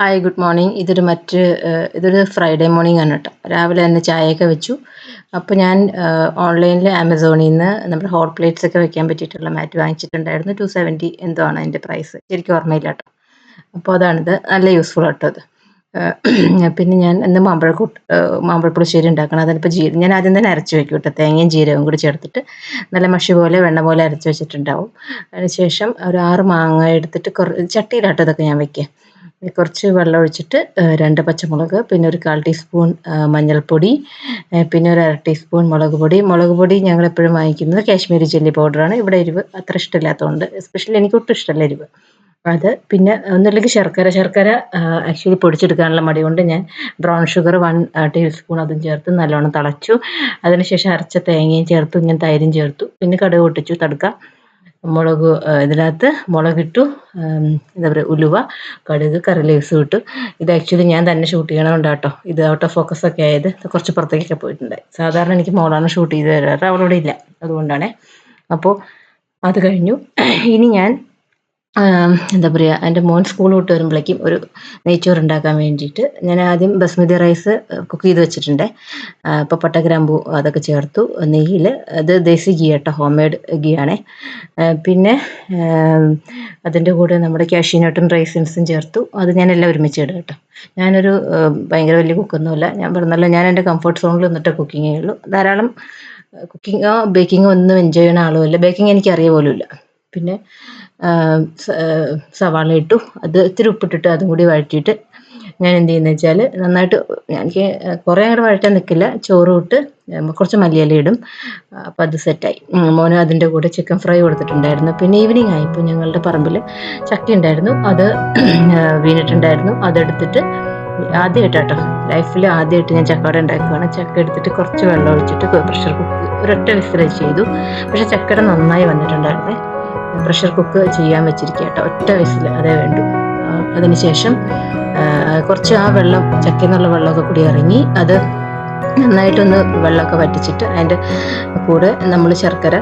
Hi good morning. ഇതൊരു Friday morning ആണ് കേട്ടോ. രാവിലെ തന്നെ ചായയൊക്കെ വെച്ചു. അപ്പോൾ ഞാൻ ഓൺലൈനിൽ ആമസോണിൽ നിന്ന് നമ്മുടെ ഹോട്ട് പ്ലേറ്റ്സ് ഒക്കെ വെക്കാൻ പറ്റിയിട്ടുള്ള മാറ്റ് വാങ്ങിച്ചിട്ടുണ്ടായിരുന്നു. 270 എന്തോ ആണ് അതിൻ്റെ പ്രൈസ്, ശരിക്കും ഓർമ്മയില്ല കേട്ടോ. അപ്പോൾ അതാണിത്, നല്ല യൂസ്ഫുൾ ആട്ടോ അത്. പിന്നെ ഞാൻ ഇന്ന് മാമ്പഴപ്പുളിശ്ശേരി ഉണ്ടാക്കണം. അതിനിപ്പോൾ ഞാൻ ആദ്യം തന്നെ അരച്ച് വെക്കും കേട്ടോ, തേങ്ങയും ജീരകവും കൂടി ചേർത്തിട്ട് നല്ല മഷി പോലെ വെണ്ണ പോലെ അരച്ച് വെച്ചിട്ടുണ്ടാവും. അതിനുശേഷം ഒരു 6 മാങ്ങ എടുത്തിട്ട് ചട്ടിയിലാട്ടോ ഇതൊക്കെ ഞാൻ വെക്കുക. കുറച്ച് വെള്ളം ഒഴിച്ചിട്ട് 2 പച്ചമുളക്, പിന്നെ ഒരു 1/4 ടീസ്പൂൺ മഞ്ഞൾപ്പൊടി, പിന്നെ ഒരു 1/2 ടീസ്പൂൺ മുളക് പൊടി ഞങ്ങളെപ്പോഴും വാങ്ങിക്കുന്നത് കാശ്മീരി ചില്ലി പൗഡറാണ്. ഇവിടെ എരിവ് അത്ര ഇഷ്ടമില്ലാത്തതുകൊണ്ട്, എസ്പെഷ്യലി എനിക്ക് ഒട്ടും ഇഷ്ടമല്ല എരിവ്. അത് പിന്നെ ഒന്നുമില്ലെങ്കിൽ ശർക്കര ആക്ച്വലി പൊടിച്ചെടുക്കാനുള്ള മടി കൊണ്ട് ഞാൻ ബ്രൗൺ ഷുഗർ 1 ടേബിൾ സ്പൂൺ അതും ചേർത്ത് നല്ലോണം തിളച്ചു. അതിനുശേഷം അരച്ച തേങ്ങയും ചേർത്തു, ഇങ്ങനെ തൈരും ചേർത്തു, പിന്നെ കടുക് പൊട്ടിച്ചു, തടുക്ക ഇതിനകത്ത് മുളകിട്ടു, എന്താ പറയുക, ഉലുവ, കടുക്, കറി ലീവ്സും ഇട്ടു. ഇത് ആക്ച്വലി ഞാൻ തന്നെ ഷൂട്ട് ചെയ്യണതുകൊണ്ട് കേട്ടോ ഇത് ഔട്ട് ഓഫ് ഫോക്കസ് ഒക്കെ ആയത്. കുറച്ച് പുറത്തേക്കൊക്കെ പോയിട്ടുണ്ടായി. സാധാരണ എനിക്ക് മോളാണ് ഷൂട്ട് ചെയ്ത് തരാറ്, അവളിവിടെ ഇല്ല, അതുകൊണ്ടാണേ. അപ്പോൾ അത് കഴിഞ്ഞു. ഇനി ഞാൻ എന്താ പറയുക, എൻ്റെ മോൻ സ്കൂൾ വിട്ട് വരുമ്പോഴേക്കും ഒരു നെയ്ച്ചോറ് ഉണ്ടാക്കാൻ വേണ്ടിയിട്ട് ഞാൻ ആദ്യം ബസ്മതി റൈസ് കുക്ക് ചെയ്ത് വെച്ചിട്ടുണ്ട്. അപ്പോൾ പട്ട, ഗ്രാമ്പൂ അതൊക്കെ ചേർത്തു നെയ്യിൽ. അത് ദേശി ഗീ കേട്ടോ, ഹോം മെയ്ഡ് ഗീ ആണേ. പിന്നെ അതിൻ്റെ കൂടെ നമ്മുടെ കാഷ്യൂനട്ടും റൈസിൻസും ചേർത്തു. അത് ഞാനെല്ലാം ഒരുമിച്ച് ഇടും കേട്ടോ. ഞാനൊരു ഭയങ്കര വലിയ കുക്കൊന്നുമല്ല. ഞാൻ പറഞ്ഞല്ലോ, ഞാൻ എൻ്റെ കംഫർട്ട് സോണിൽ നിന്നിട്ട് കുക്കിങ്ങേ ഉള്ളൂ. ധാരാളം കുക്കിങ്ങോ ബേക്കിങ്ങോ ഒന്നും എൻജോയ് ചെയ്യുന്ന ആളുമല്ല. ബേക്കിംഗ് എനിക്ക് അറിയ പോലുമില്ല. പിന്നെ സവാള ഇട്ടു, അത് ഇത്തിരി ഉപ്പിട്ടിട്ട് അതും കൂടി വഴറ്റിയിട്ട് ഞാൻ എന്ത് ചെയ്യുന്നത് വെച്ചാൽ, നന്നായിട്ട് എനിക്ക് കുറേ അങ്ങോട്ട് വഴറ്റാൻ നിൽക്കില്ല, ചോറും ഇട്ട് കുറച്ച് മല്ലിയില ഇടും. അപ്പോൾ അത് സെറ്റായി. മോന് അതിൻ്റെ കൂടെ ചിക്കൻ ഫ്രൈ കൊടുത്തിട്ടുണ്ടായിരുന്നു. പിന്നെ ഈവനിങ് ആയപ്പോൾ ഞങ്ങളുടെ പറമ്പിൽ ചക്ക ഉണ്ടായിരുന്നു, അത് വീണിട്ടുണ്ടായിരുന്നു. അതെടുത്തിട്ട് ആദ്യമായിട്ട് കേട്ടോ, ലൈഫിൽ ആദ്യമായിട്ട് ഞാൻ ചക്കവട ഉണ്ടാക്കുകയാണ്. ചക്ക എടുത്തിട്ട് കുറച്ച് വെള്ളം ഒഴിച്ചിട്ട് പ്രഷർ കുക്ക് ഒരൊറ്റ വിസിൽ ചെയ്തു. പക്ഷേ ചക്കട നന്നായി വന്നിട്ടുണ്ടായിരുന്നേ. പ്രഷർ കുക്ക് ചെയ്യാൻ വെച്ചിരിക്കുക കേട്ടോ, ഒറ്റ വിസിൽ അതേ വേണ്ടു. അതിനുശേഷം കുറച്ച് ആ വെള്ളം, ചക്കയിൽ നിന്നുള്ള വെള്ളമൊക്കെ കൂടി ഇറങ്ങി, അത് നന്നായിട്ടൊന്ന് വെള്ളമൊക്കെ വറ്റിച്ചിട്ട് അതിൻ്റെ കൂടെ നമ്മൾ ശർക്കര,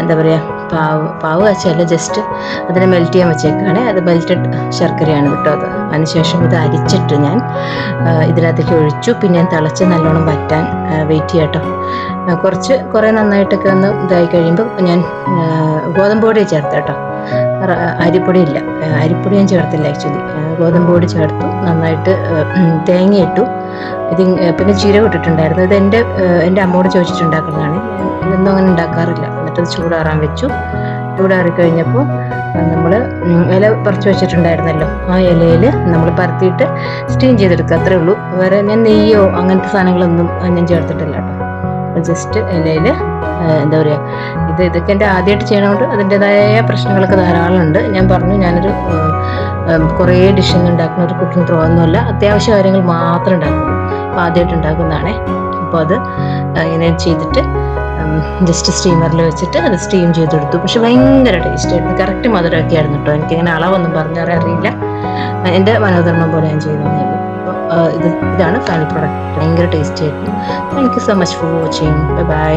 എന്താ പറയുക, പാവ് കാച്ചല്ല, ജസ്റ്റ് അതിനെ മെൽറ്റ് ചെയ്യാൻ വെച്ചേക്കാണ്. അത് മെൽറ്റഡ് ശർക്കരയാണ് കേട്ടോ അത്. അതിനുശേഷം ഇത് അരിച്ചിട്ട് ഞാൻ ഇതിനകത്തേക്ക് ഒഴിച്ചു. പിന്നെ ഞാൻ തിളച്ച് നല്ലോണം വറ്റാൻ വെയിറ്റ് ചെയ്യാം കേട്ടോ. കുറേ നന്നായിട്ടൊക്കെ ഒന്ന് ഇതായി കഴിയുമ്പോൾ ഞാൻ ഗോതമ്പ് പൊടി ചേർത്ത് കേട്ടോ, അരിപ്പൊടി ഇല്ല, അരിപ്പൊടി ഞാൻ ചേർത്തില്ല ആക്ച്വലി. ഗോതമ്പ് പൊടി ചേർത്തു, നന്നായിട്ട് തേങ്ങ ഇട്ടു. പിന്നെ ജീരകം ഇട്ടിട്ടുണ്ടായിരുന്നു. ഇത് എൻ്റെ അമ്മോട് ചോദിച്ചിട്ടുണ്ടാക്കുന്നതാണ്. ഇതൊന്നും അങ്ങനെ ഉണ്ടാക്കാറില്ല. എന്നിട്ടത് ചൂടാറാൻ വെച്ചു. ചൂടാറി കഴിഞ്ഞപ്പോൾ നമ്മൾ ഇല പറിച്ച് വെച്ചിട്ടുണ്ടായിരുന്നല്ലോ, ആ ഇലയിൽ നമ്മൾ പരത്തിയിട്ട് സ്റ്റീം ചെയ്തെടുക്കുക, അത്രേ ഉള്ളൂ. വേറെ ഞാൻ നെയ്യോ അങ്ങനത്തെ സാധനങ്ങളൊന്നും ഞാൻ ചേർത്തിട്ടില്ല കേട്ടോ. ജസ്റ്റ് ഇലയിൽ എന്താ പറയുക, ഇതൊക്കെ എൻ്റെ ആദ്യമായിട്ട് ചെയ്യണതുകൊണ്ട് അതിൻ്റെതായ പ്രശ്നങ്ങളൊക്കെ ധാരാളം ഉണ്ട്. ഞാൻ പറഞ്ഞു, ഞാനൊരു കുറേ ഡിഷൊന്നും ഉണ്ടാക്കുന്ന ഒരു കുക്കിംഗ് ത്രോ ഒന്നുമല്ല, അത്യാവശ്യ കാര്യങ്ങൾ മാത്രം ഉണ്ടാക്കുന്നു. അപ്പോൾ ആദ്യമായിട്ട് ഉണ്ടാക്കുന്നതാണേ. അപ്പോൾ അത് ഇങ്ങനെ ചെയ്തിട്ട് ജസ്റ്റ് സ്റ്റീമറിൽ വെച്ചിട്ട് അത് സ്റ്റീം ചെയ്തെടുത്തു. പക്ഷെ ഭയങ്കര ടേസ്റ്റ് ആയിരുന്നു, കറക്റ്റ് മധുരമൊക്കെ ആയിരുന്നു കേട്ടോ. എനിക്കിങ്ങനെ അളവൊന്നും പറഞ്ഞറിയില്ല, എൻ്റെ മനോധർമ്മം പോലെ ഞാൻ ചെയ്തതേ ഉള്ളൂ. അപ്പോൾ ഇതാണ് ഫൈനൽ പ്രോഡക്റ്റ്. ഭയങ്കര ടേസ്റ്റി ആയിരുന്നു. Thank you so much for watching. Bye bye.